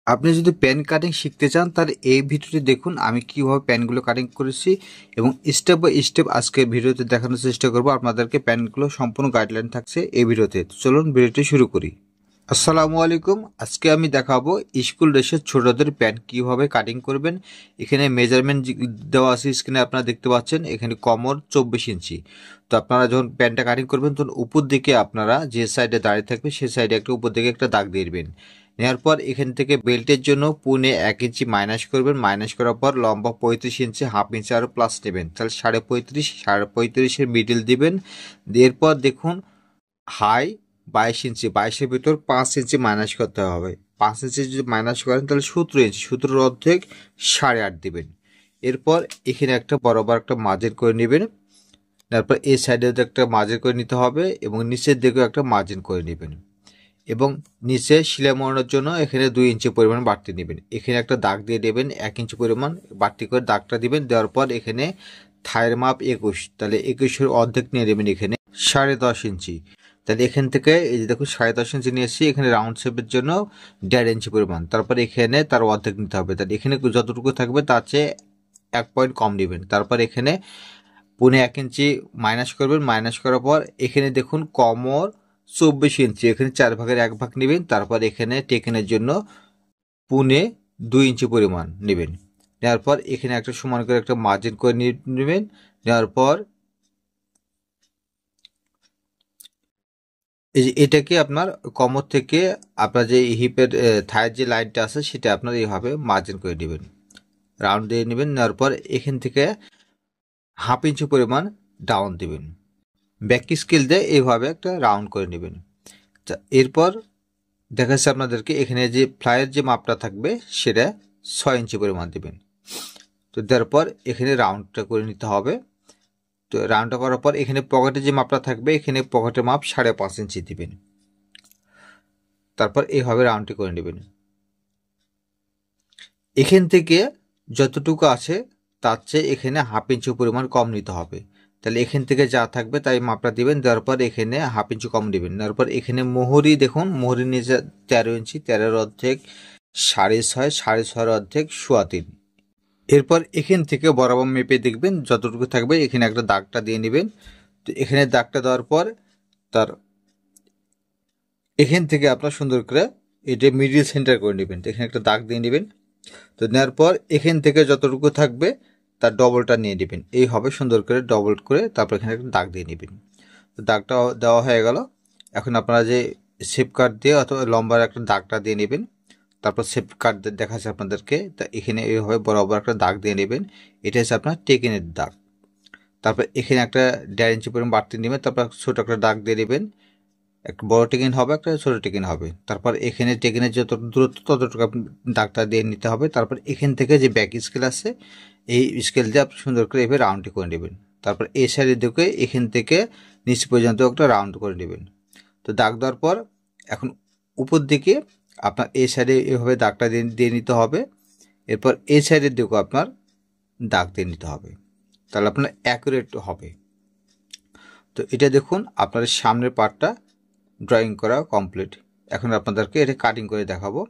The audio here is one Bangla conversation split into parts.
আপনি যদি পেন কাটিং শিখতে চান তাহলে এই ভিডিওটি দেখুন আমি কিভাবে পেনগুলো কাটিং করেছি এবং স্টেপ বাই স্টেপ আজকে ভিডিওতে দেখানোর চেষ্টা করব আপনাদেরকে। পেনগুলো সম্পূর্ণ গাইডলাইন থাকছে এই ভিডিওতে। চলুন ভিডিওটি শুরু করি। আসসালামু আলাইকুম। আজকে আমি দেখাবো স্কুল ড্রেসের ছোটদের প্যান্ট কিভাবে কাটিং করবেন। এখানে মেজারমেন্ট দেওয়া আছে স্ক্রিনে, আপনারা দেখতে পাচ্ছেন। এখানে কমর 24 ইঞ্চি। তো আপনারা যখন প্যান্টটা কাটিং করবেন তখন উপর দিকে আপনারা যে সাইডে দাঁড়িয়ে থাকবে সেই সাইডে একটা উপর দিকে একটা দাগ দিয়ে দেবেন। নেওয়ার পর এখান থেকে বেল্টের জন্য পুনে 1 ইঞ্চি মাইনাস করবেন। মাইনাস করার পর লম্বা 35 ইঞ্চি, হাফ ইঞ্চি আরও প্লাস নেবেন, তাহলে 35.5 মিডিল দিবেন। এরপর দেখুন হাই 22 ইঞ্চি, 22-এর ভিতর 5 ইঞ্চি মাইনাস করতে হবে। 5 ইঞ্চি যদি মাইনাস করেন তাহলে 17 ইঞ্চি, 17 অর্ধেক 8.5 দিবেন। এরপর এখানে একটা বরাবর একটা মার্জিন করে নেবেন। তারপর এই সাইডে একটা মার্জিন করে নিতে হবে এবং নিচের দিকেও একটা মার্জিন করে নেবেন এবং নিচে সেলাই মোড়ানোর জন্য এখানে 2 ইঞ্চি পরিমাণ বাড়তি নেবেন। এখানে একটা দাগ দিয়ে দেবেন 1 ইঞ্চি পরিমাণ বাড়তি করে দাগটা দিবেন। দেওয়ার পর এখানে থায়ের মাপ 21, তাহলে 21-এর অর্ধেক নিয়ে নেবেন এখানে 10.5 ইঞ্চি। তাহলে এখান থেকে এই যে দেখুন 10.5 ইঞ্চি নিয়ে এসেছি, এখানে রাউন্ড শেপের জন্য 1.5 ইঞ্চি পরিমাণ। তারপর এখানে তার অর্ধেক নিতে হবে, তাহলে এখানে যতটুকু থাকবে তার চেয়ে 1 পয়েন্ট কম নেবেন। তারপর এখানে পুনে 1 ইঞ্চি মাইনাস করবেন। মাইনাস করার পর এখানে দেখুন কমর 24 ইঞ্চি, এখানে 4 ভাগের 1 ভাগ নেবেন। তারপর এখানে টেকেনের জন্য পুনে 2 ইঞ্চি পরিমাণ নেবেন। নেওয়ার পর এখানে একটা সমান করে একটা মার্জিন করে নেবেন। নেওয়ার পর এটাকে আপনার কমর থেকে আপনার যে হিপের থায়ের যে লাইনটা আছে সেটা আপনার এইভাবে মার্জিন করে নেবেন, রাউন্ড দিয়ে নেবেন। নেওয়ার পর এখান থেকে হাফ ইঞ্চি পরিমাণ ডাউন দিবেন। ব্যাক স্কেল দিয়ে এইভাবে একটা রাউন্ড করে নেবেন। এরপর দেখা যাচ্ছে আপনাদেরকে এখানে যে ফ্লাইয়ের যে মাপটা থাকবে সেটা 6 ইঞ্চি পরিমাণ দেবেন। তো দেওয়ার পর এখানে রাউন্ডটা করে নিতে হবে। তো রাউন্ডটা করার পর এখানে পকেটে যে মাপটা থাকবে এখানে পকেটের মাপ 5.5 ইঞ্চি দিবেন। তারপর এইভাবে রাউন্ডটি করে নেবেন। এখান থেকে যতটুকু আছে তার চেয়ে এখানে হাফ ইঞ্চি পরিমাণ কম নিতে হবে। তাহলে এখান থেকে যা থাকবে তাই মাপটা দিবেন। দেওয়ার পর এখানে হাফ ইঞ্চি কম দিবেন। দেওয়ার পর এখানে মোহরি দেখুন, মোহরি নিচে 13 ইঞ্চি, 13-এর অর্ধেক 6.5, 6.5-এর অর্ধেক 3.25। এরপর এখান থেকে বরাবর মেপে দেখবেন যতটুকু থাকবে এখানে একটা দাগটা দিয়ে নেবেন। তো এখানে দাগটা দেওয়ার পর তার এখান থেকে আপনার সুন্দর করে এটা মিডিল সেন্টার করে নেবেন। তো এখানে একটা দাগ দিয়ে নেবেন। তো নেওয়ার পর এখান থেকে যতটুকু থাকবে তার ডবলটা নিয়ে নেবেন। এই হবে সুন্দর করে ডবল করে তারপর এখানে একটা দাগ দিয়ে নেবেন। তো দাগটা দেওয়া হয়ে গেল। এখন আপনারা যে শেপ কাট দিয়ে অথবা লম্বার একটা দাগটা দিয়ে নেবেন। তারপর শেপ কাট দেখাচ্ছে আপনাদেরকে, তা এখানে এইভাবে বরাবর একটা দাগ দিয়ে নেবেন। এটা হচ্ছে আপনার টেকেনের দাগ। তারপর এখানে একটা 1.5 ইঞ্চি পরিমাণ বাড়তি নেবেন। তারপর ছোট একটা দাগ দিয়ে নেবেন। একটা বড় টেকেন হবে, একটা ছোট টেকেন হবে। তারপর এখানে টেকেনের যত দূরত্ব ততটুকু আপনি দাগটা দিয়ে নিতে হবে। তারপর এখান থেকে যে ব্যাক স্কেল আছে এই স্কেল দিয়ে আপনি সুন্দর করে এভাবে রাউন্ডটি করে নেবেন। তারপর এই সাইডের দিকে এখান থেকে নিচ পর্যন্ত একটা রাউন্ড করে নেবেন। তো দাগ দেওয়ার পর এখন উপর দিকে আপনার এই সাইডে এভাবে দাগটা দিয়ে নিতে হবে। এরপর এই সাইডের দিকেও আপনার দাগ দিয়ে নিতে হবে, তাহলে আপনার অ্যাকুরেট হবে। তো এটা দেখুন আপনার সামনের পার্টটা ড্রয়িং করা কমপ্লিট। এখন আপনাদেরকে এটা কাটিং করে দেখাবো।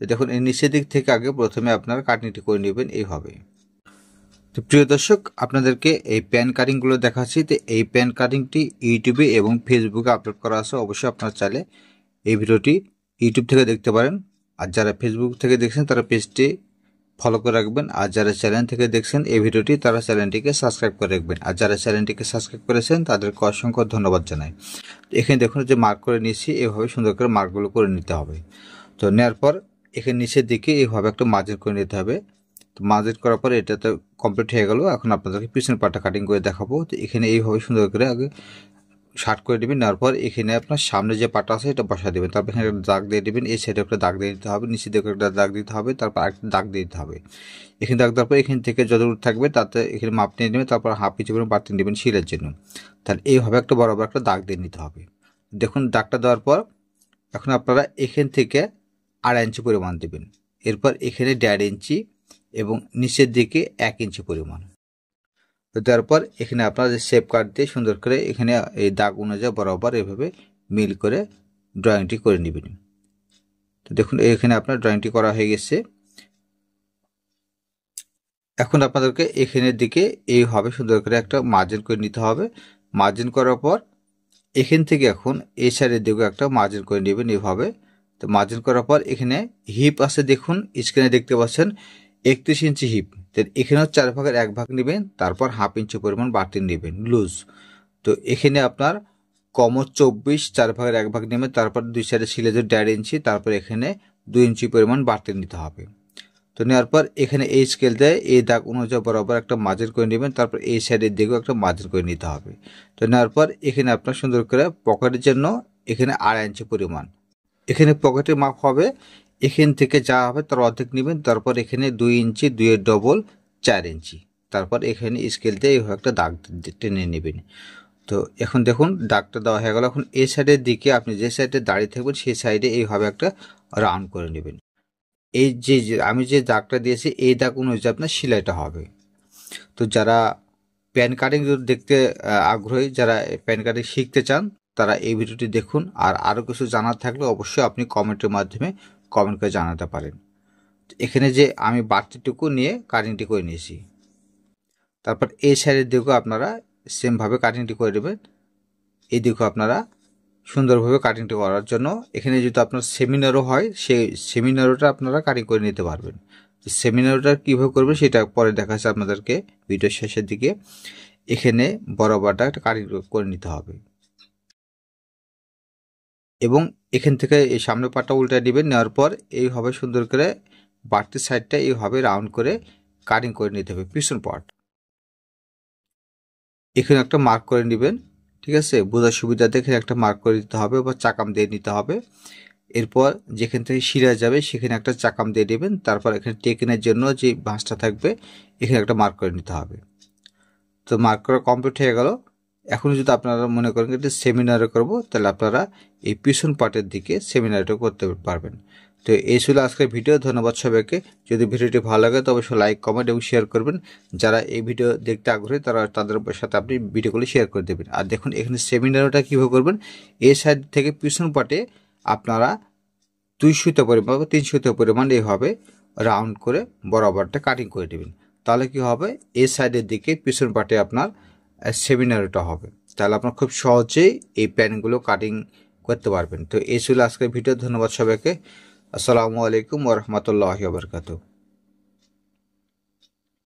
দেখুন এই নিচের দিক থেকে আগে প্রথমে আপনারা কাটিংটি করে নেবেন এইভাবে। তো প্রিয় দর্শক, আপনাদেরকে এই প্যান কাটিংগুলো দেখাচ্ছি। তো এই প্যান কাটিংটি ইউটিউবে এবং ফেসবুকে আপলোড করা আছে। অবশ্যই আপনারা চাইলে এই ভিডিওটি ইউটিউব থেকে দেখতে পারেন। আর যারা ফেসবুক থেকে দেখছেন তারা পেজটি ফলো করে রাখবেন। আর যারা চ্যানেল থেকে দেখছেন এই ভিডিওটি তারা চ্যানেলটিকে সাবস্ক্রাইব করে রাখবেন। আর যারা চ্যানেলটিকে সাবস্ক্রাইব করেছেন তাদেরকে অসংখ্য ধন্যবাদ জানাই। এখানে দেখুন যে মার্ক করে নিয়েছি, এভাবে সুন্দর করে মার্কগুলো করে নিতে হবে। তো নেওয়ার পর এখানে নিচের দিকে এইভাবে একটা মার্জিন করে নিতে হবে। তো মার্জিন করার পর এটা তো কমপ্লিট হয়ে গেল। এখন আপনাদেরকে পিছনের পার্টটা কাটিং করে দেখাবো। তো এখানে এইভাবে সুন্দর করে আগে শার্ট করে দেবেন। নেওয়ার পর এখানে আপনার সামনে যে পার্টটা আছে এটা বসা দেবেন। তারপর এখানে একটা দাগ দিয়ে দেবেন, এই সাইডে একটা দাগ দিয়ে দিতে হবে, নিচের দিকে একটা দাগ দিতে হবে, তারপর আরেকটা দাগ দিয়ে দিতে হবে। এখানে দাগ দেওয়ার পর এখান থেকে যতদূর থাকবে তাতে এখানে মাপ নিয়ে নেবেন। তারপর হাফ ইঞ্চি করে বাড়তি নেবেন শিলের জন্য। তাহলে এইভাবে একটা বরাবর একটা দাগ দিয়ে নিতে হবে। দেখুন দাগটা দেওয়ার পর এখন আপনারা এখান থেকে 2.5 ইঞ্চি পরিমাণ দেবেন। এরপর এখানে 1.5 ইঞ্চি এবং নিচের দিকে 1 ইঞ্চি পরিমাণ দেওয়ার পর এখানে আপনারা যে শেপ কাট দিয়ে সুন্দর করে এখানে এই দাগ অনুযায়ী বরাবর এভাবে মিল করে ড্রয়িংটি করে নেবেন। তো দেখুন এখানে আপনার ড্রয়িংটি করা হয়ে গেছে। এখন আপনাদেরকে এখানের দিকে এইভাবে সুন্দর করে একটা মার্জিন করে নিতে হবে। মার্জিন করার পর এখান থেকে এখন এই সাইডের দিকে একটা মার্জিন করে নেবেন এইভাবে। তো মার্জিন করার পর এখানে হিপ আছে, দেখুন স্ক্রিনে দেখতে পাচ্ছেন 31 ইঞ্চি হিপ। তো এখানেও 4 ভাগের 1 ভাগ নেবেন, তারপর হাফ ইঞ্চি পরিমাণ বাড়তি নেবেন লুজ। তো এখানে আপনার কমর 24, 4 ভাগের 1 ভাগ নেবেন, তারপর দুই সাইডে সিলেজের 1.5 ইঞ্চি, তারপর এখানে 2 ইঞ্চি পরিমাণ বাড়তি নিতে হবে। তো নেওয়ার পর এখানে এই স্কেল দিয়ে এই দাগ অনুযায়ী বরাবর একটা মার্জিন করে নেবেন, তারপর এই সাইডের দিকেও একটা মার্জিন করে নিতে হবে। তো নেওয়ার পর এখানে আপনার সুন্দর করে পকেটের জন্য এখানে 2.5 ইঞ্চি পরিমাণ, এখানে পকেটের মাপ হবে এখান থেকে যা হবে তার অর্ধেক নেবেন, তারপর এখানে 2 ইঞ্চি, 2 এর ডবল 4 ইঞ্চি, তারপর এখানে স্কেল দিয়ে এইভাবে একটা দাগ টেনে নেবেন। তো এখন দেখুন দাগটা দেওয়া হয়ে গেল। এখন এই সাইডের দিকে আপনি যে সাইডে দাঁড়িয়ে থাকবেন সেই সাইডে এইভাবে একটা রাউন্ড করে নেবেন। এই যে আমি যে দাগটা দিয়েছি এই দাগ অনুযায়ী আপনার সেলাইটা হবে। তো যারা প্যান কাটিং দেখতে আগ্রহী, যারা প্যান কাটিং শিখতে চান তারা এই ভিডিওটি দেখুন। আর আরও কিছু জানার থাকলে অবশ্যই আপনি কমেন্টের মাধ্যমে কমেন্ট করে জানাতে পারেন। এখানে যে আমি বাড়তিটুকু নিয়ে কাটিংটি করে নিয়েছি, তারপর এই সাইডের দিকেও আপনারা সেমভাবে কাটিংটি করে দেবেন। এই দিকেও আপনারা সুন্দরভাবে কাটিংটি করার জন্য এখানে যদি আপনার সেমিনারও হয় সেই সেমিনারোটা আপনারা কাটিং করে নিতে পারবেন। সেমিনারোটা কীভাবে করবেন সেটা পরে দেখাচ্ছে আপনাদেরকে ভিডিওর শেষের দিকে। এখানে বরাবরটা একটা কাটিং করে নিতে হবে এবং এখান থেকে এই সামনের পাটটা উল্টে দিবেন। নেওয়ার পর এইভাবে সুন্দর করে বাড়তি সাইডটা এইভাবে রাউন্ড করে কাটিং করে নিতে হবে পিছন পার্ট। এখানে একটা মার্ক করে নেবেন, ঠিক আছে, বোঝার সুবিধাতে এখানে একটা মার্ক করে দিতে হবে বা চাকাম দিয়ে নিতে হবে। এরপর যেখান থেকে শিরা যাবে সেখানে একটা চাকাম দিয়ে দেবেন, তারপর এখানে টেকেনের জন্য যে ভাঁজটা থাকবে এখানে একটা মার্ক করে নিতে হবে। তো মার্ক করা কমপ্লিট হয়ে গেল। এখন যদি আপনারা মনে করেন এটা সেমিনারে করব, তাহলে আপনারা এই পিছন পার্টের দিকে সেমিনারটা করতে পারবেন। তো এই ছিল আজকের ভিডিও। ধন্যবাদ সবাইকে। যদি ভিডিওটি ভালো লাগে তবে অবশ্যই লাইক, কমেন্ট এবং শেয়ার করবেন। যারা এই ভিডিও দেখতে আগ্রহী তারা তাদের সাথে আপনি ভিডিওগুলো শেয়ার করে দেবেন। আর দেখুন এখানে সেমিনারটা কীভাবে করবেন, এই সাইড থেকে পিছন পার্টে আপনারা 2 সুতো পরিমাণ বা 3 সুতো পরিমাণ এইভাবে রাউন্ড করে বরাবরটা কাটিং করে দেবেন। তাহলে কি হবে, এই সাইডের দিকে পিছন পার্টে আপনার সেমিনারটা হবে। তাহলে আপনার খুব সহজেই এই প্যানগুলো কাটিং করতে পারবেন। তো এই ছিল আজকের ভিডিও। ধন্যবাদ সবাইকে। আসসালামু আলাইকুম ওয়া রাহমাতুল্লাহি ওয়া বারাকাতুহু।